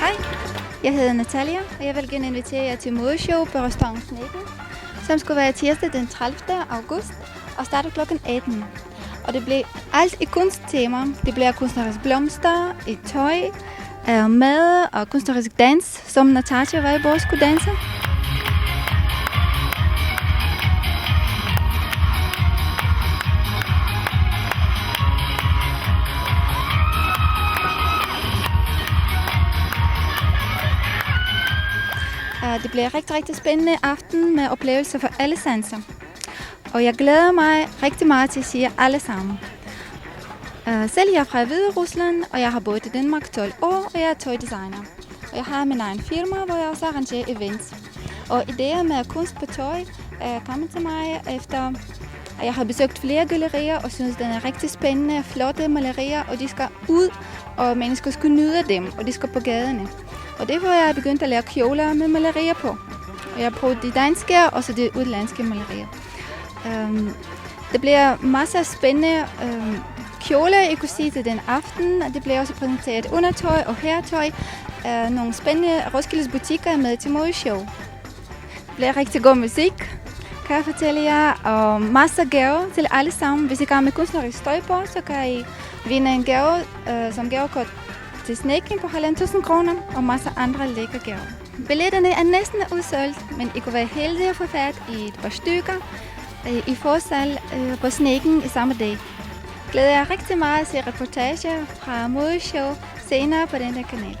Hej, jeg hedder Natalia, og jeg vil gerne invitere jer til modeshow på restaurant Snækken, som skulle være tirsdag den 30. august og starte kl. 18. Og det bliver alt i kunsttema. Det bliver kunstnerisk blomster, i tøj, mad og kunstnerisk dans, som Natasha var i går skulle danse. Det bliver rigtig, rigtig spændende aften med oplevelser for alle sanser. Og jeg glæder mig rigtig meget til at se jer alle sammen. Selv jeg er fra Hvide Rusland, og jeg har boet i Danmark 12 år, og jeg er tøjdesigner. Og jeg har min egen firma, hvor jeg også arrangerer events. Og idéer med kunst på tøj er kommet til mig efter, at jeg har besøgt flere gallerier, og synes, den er rigtig spændende og flotte malerier, og de skal ud, og mennesker skal nyde dem, og de skal på gaderne. Og derfor er jeg begyndt at lave kjoler med malerier på. Og jeg har prøvet de danske og så de udlandske malerier. Det bliver masser af spændende kjoler, I kunne sige til den aften. Det bliver også præsenteret undertøj og herretøj. Nogle spændende Roskildes butikker med til modeshow. Det bliver rigtig god musik, kan jeg fortælle jer, og masser af gaver til alle sammen. Hvis I går med kunstnerisk støj på, så kan I vinde en gave som gavekort til Snækken på 1.500 kroner og masser andre lækre gaver. Billetterne er næsten udsolgt, men I kunne være heldige at få fat i et par stykker i forsalg på Snækken i samme dag. Glæder jeg rigtig meget at se reportager fra modeshow senere på den der kanal.